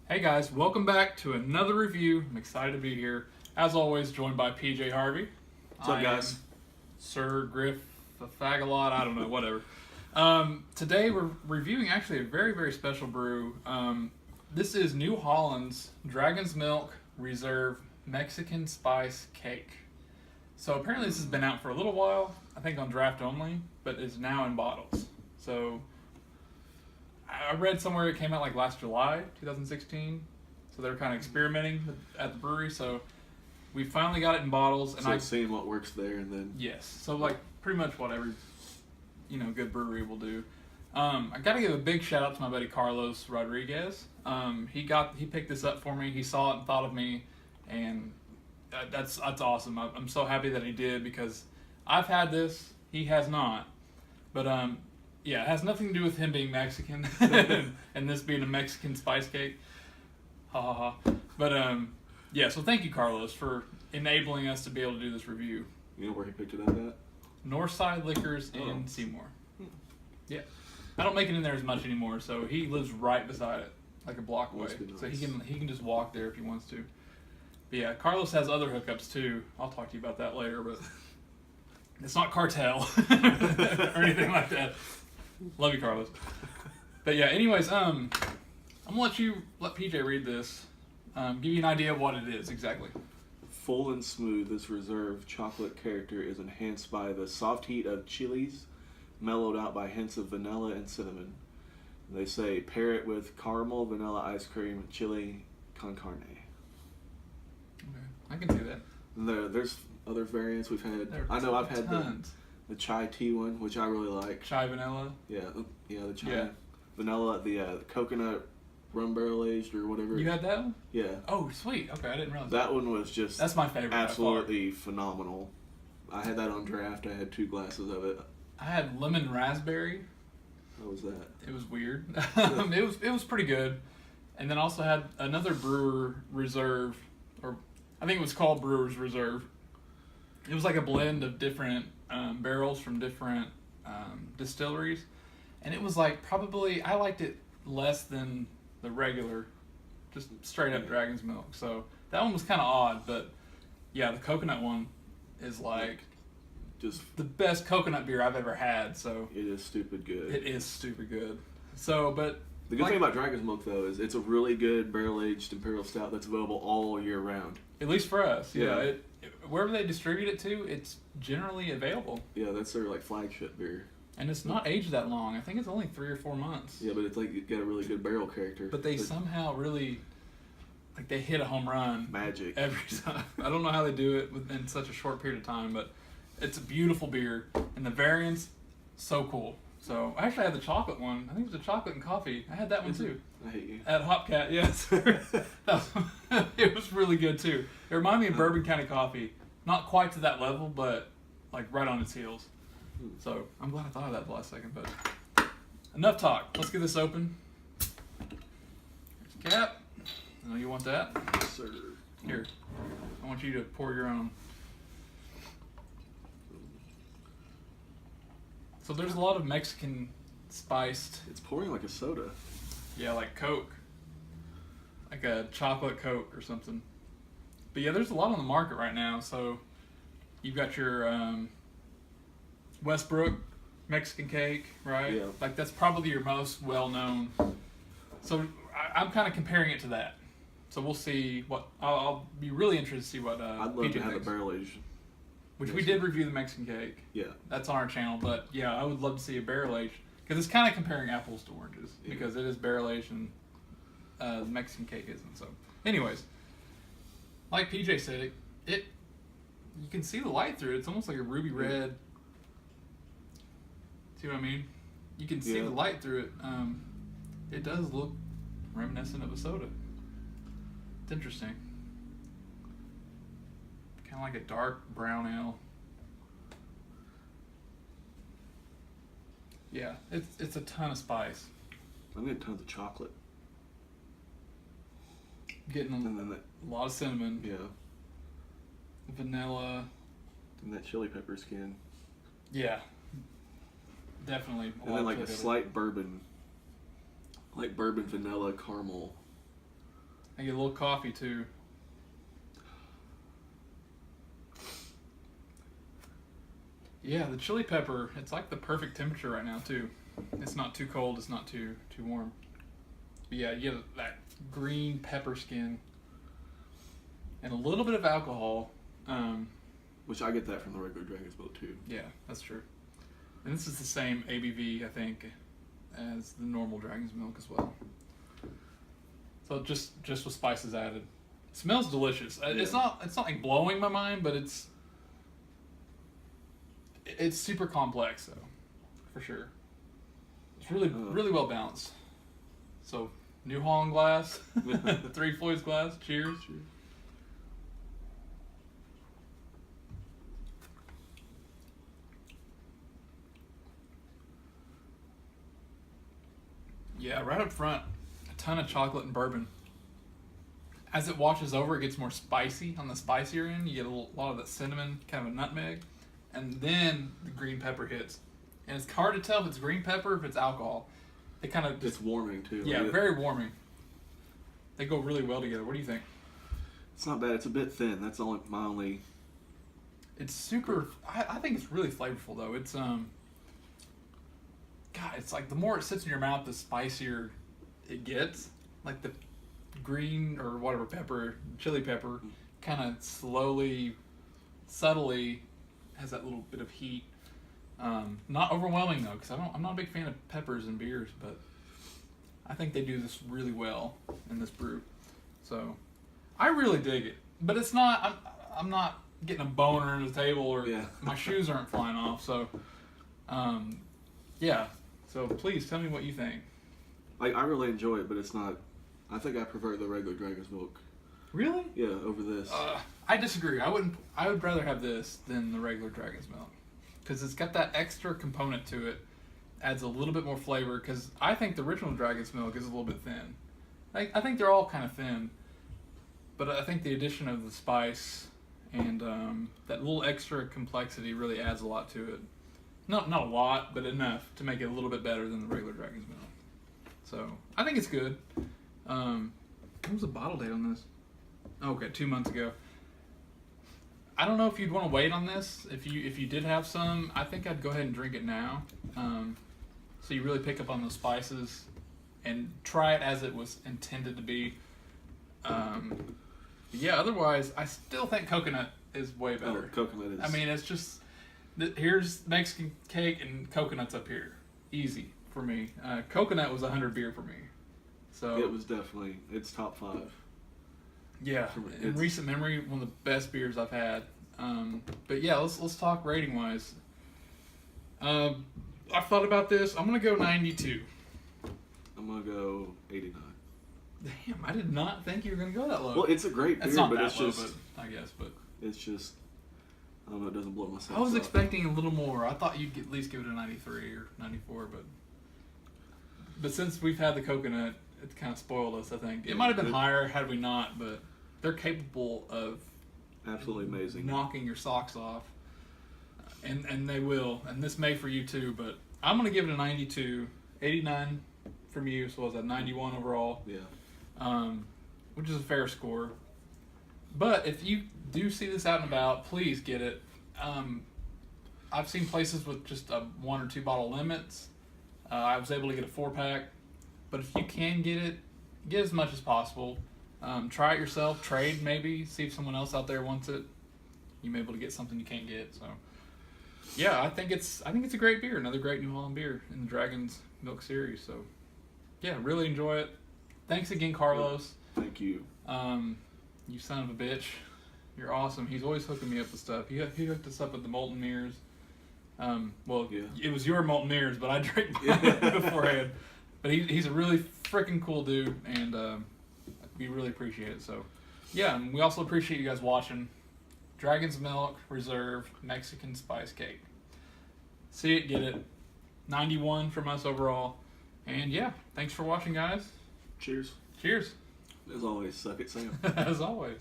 Hey guys, welcome back to another review. I'm excited to be here. As always, joined by PJ Harvey. What's up, guys? Sir Griff Fagalot, I don't know, whatever. Today we're reviewing actually a very, very special brew. This is New Holland's Dragon's Milk Reserve Mexican Spice Cake. So apparently this has been out for a little while, I think on draft only, but is now in bottles. So I read somewhere it came out like last July, 2016. So they were kind of experimenting at the brewery. So we finally got it in bottles, and Seeing what works there, and then yes. So like pretty much what every good brewery will do. I got to give a big shout out to my buddy Carlos Rodriguez. He picked this up for me. He saw it and thought of me, and that's awesome. I'm so happy that he did because I've had this. He has not, but yeah, it has nothing to do with him being Mexican and this being a Mexican spice cake. Ha ha ha. But yeah, so thank you, Carlos, for enabling us to be able to do this review. you know where he picked it up at? Northside Liquors in Seymour. Yeah. I don't make it in there as much anymore, so he lives right beside it, like a block away. Nice. So he can just walk there if he wants to. But yeah, Carlos has other hookups too. I'll talk to you about that later, but it's not cartel or anything like that. Love you, Carlos. But yeah, anyways, I'm gonna let PJ read this. Give you an idea of what it is exactly. Full and smooth, this reserve chocolate character is enhanced by the soft heat of chiles, mellowed out by hints of vanilla and cinnamon. They say pair it with caramel, vanilla ice cream, and chili con carne. Okay, I can see that. And there's other variants we've had. I know I've had the chai tea one, which I really like. Chai vanilla. Yeah, the chai vanilla, the coconut rum barrel aged or whatever. You had that one? Yeah. Oh, sweet. Okay, I didn't realize that one was just that's my favorite. absolutely phenomenal. I had that on draft. I had 2 glasses of it. I had lemon raspberry. How was that? It was weird. It was pretty good. And then also had another Brewer Reserve, or I think it was called Brewer's Reserve. It was like a blend of different barrels from different distilleries, and it was like probably I liked it less than the regular, just straight up Dragon's Milk. So that one was kind of odd, but yeah, the coconut one is like just the best coconut beer I've ever had. So it is stupid good. It is stupid good. So, but the good thing about Dragon's Milk though is it's a really good barrel aged imperial stout that's available all year round. At least for us, yeah. Wherever they distribute it to, it's generally available. Yeah, that's their like flagship beer. And it's not aged that long. I think it's only 3 or 4 months. Yeah, but it's like it got a really good barrel character. But they somehow really, like they hit a home run. Magic. Every time. I don't know how they do it within such a short period of time, but it's a beautiful beer. And the variants, so cool. So I actually had the chocolate one. I think it was a chocolate and coffee. I had that one too. I hate you. At Hopcat, yes. It was really good too. It reminded me of Bourbon County Coffee. Not quite to that level, but like right on its heels. So I'm glad I thought of that the last second. But enough talk. Let's get this open. Here's the cap. I know you want that. Yes, sir. Here, I want you to pour your own. So there's a lot of Mexican spiced. It's pouring like a soda. Yeah, like Coke. Like a chocolate Coke or something. But yeah, there's a lot on the market right now. So you've got your Westbrook Mexican cake, right? Yeah. Like that's probably your most well-known. So I'm kind of comparing it to that. So we'll see what I'll be really interested to see what I'd love PJ to have thinks. a barrel aged. Which we did review the Mexican cake. Yeah. That's on our channel, but yeah, I would love to see a barrel aged because it's kind of comparing apples to oranges because it is barrel aged and the Mexican cake isn't. So, anyways, like PJ said, it you can see the light through it. It's almost like a ruby red. See what I mean? You can see the light through it. It does look reminiscent of a soda. It's interesting. Kind of like a dark brown ale. Yeah, it's a ton of spice. I'm getting tons of chocolate. Getting And then a lot of cinnamon. Yeah. Vanilla. And that chili pepper skin. Yeah. Definitely. And then like a slight bourbon. Like bourbon vanilla caramel. I get a little coffee too. Yeah, the chili pepper, it's like the perfect temperature right now too. It's not too cold, it's not too warm. But yeah, you get that green pepper skin and a little bit of alcohol. Which I get that from the regular Dragon's Milk too. Yeah, that's true. And this is the same ABV, I think, as the normal Dragon's Milk as well. So just with spices added. It smells delicious. Yeah. It's not like blowing my mind, but it's super complex though, for sure. It's really well balanced. So New Holland glass, Three Floyds glass. Cheers. Cheers. Yeah, right up front, a ton of chocolate and bourbon. As it washes over, it gets more spicy on the spicier end. You get a lot of that cinnamon, kind of a nutmeg, and then the green pepper hits. And it's hard to tell if it's green pepper or if it's alcohol. They kind of It's warming too. yeah, very warming. They go really well together. What do you think? It's not bad. It's a bit thin. That's my only. It's super. I think it's really flavorful though. It's God, it's like the more it sits in your mouth, the spicier it gets. Like the green or whatever pepper, chili pepper, kind of slowly, subtly has that little bit of heat. Not overwhelming though, because I'm not a big fan of peppers in beers, but I think they do this really well in this brew. So I really dig it. But it's not. I'm not getting a boner under the table, or Yeah. my shoes aren't flying off. So, yeah. So please tell me what you think. Like, I really enjoy it, but it's not. I think I prefer the regular Dragon's Milk. Really? Yeah, over this. I disagree. I would rather have this than the regular Dragon's Milk, because it's got that extra component to it. Adds a little bit more flavor. Because I think the original Dragon's Milk is a little bit thin. I think they're all kind of thin, but I think the addition of the spice and that little extra complexity really adds a lot to it. Not a lot, but enough to make it a little bit better than the regular Dragon's Milk. So I think it's good. When was the bottle date on this? Okay, 2 months ago. I don't know if you'd want to wait on this. If you did have some, I think I'd go ahead and drink it now. So you really pick up on those spices and try it as it was intended to be. Yeah, otherwise, I still think coconut is way better. Oh, coconut is. I mean, it's just, here's Mexican cake and coconut's up here. Easy for me. Coconut was 100 beer for me. So It was definitely, it's top 5. yeah, in recent memory, one of the best beers I've had. But yeah, let's talk rating wise. I've thought about this. I'm gonna go 92. I'm going to go 89. Damn, I did not think you were gonna go that low. Well, it's a great beer, It's not but that it's low, just, but I guess, but it's just, I don't know, it doesn't blow my sense I was up. expecting a little more. I thought you'd at least give it a 93 or 94, but since we've had the coconut, it's kind of spoiled us. I think it might have been higher had we not, but they're capable of Absolutely amazing. knocking your socks off, and they will. And this may for you too, but I'm gonna give it a 92, 89 from you. So was that 91 overall? Yeah. Which is a fair score. But if you do see this out and about, please get it. I've seen places with just a 1 or 2 bottle limits. I was able to get a 4-pack, but if you can get it, get as much as possible. Try it yourself, trade maybe, see if someone else out there wants it. You may be able to get something you can't get. So, yeah, I think it's a great beer, another great New Holland beer in the Dragon's Milk series. So, yeah, really enjoy it. Thanks again, Carlos. Thank you. You son of a bitch. You're awesome. He's always hooking me up with stuff. He hooked us up with the Molten Mirrors. Well, Yeah. it was your Molten Mirrors, but I drank mine beforehand. But he's a really freaking cool dude, and we really appreciate it. So, yeah, and we also appreciate you guys watching. Dragon's Milk Reserve Mexican Spice Cake. See it, get it. 91 from us overall. And yeah, thanks for watching, guys. Cheers. Cheers. As always, suck it, Sam. As always.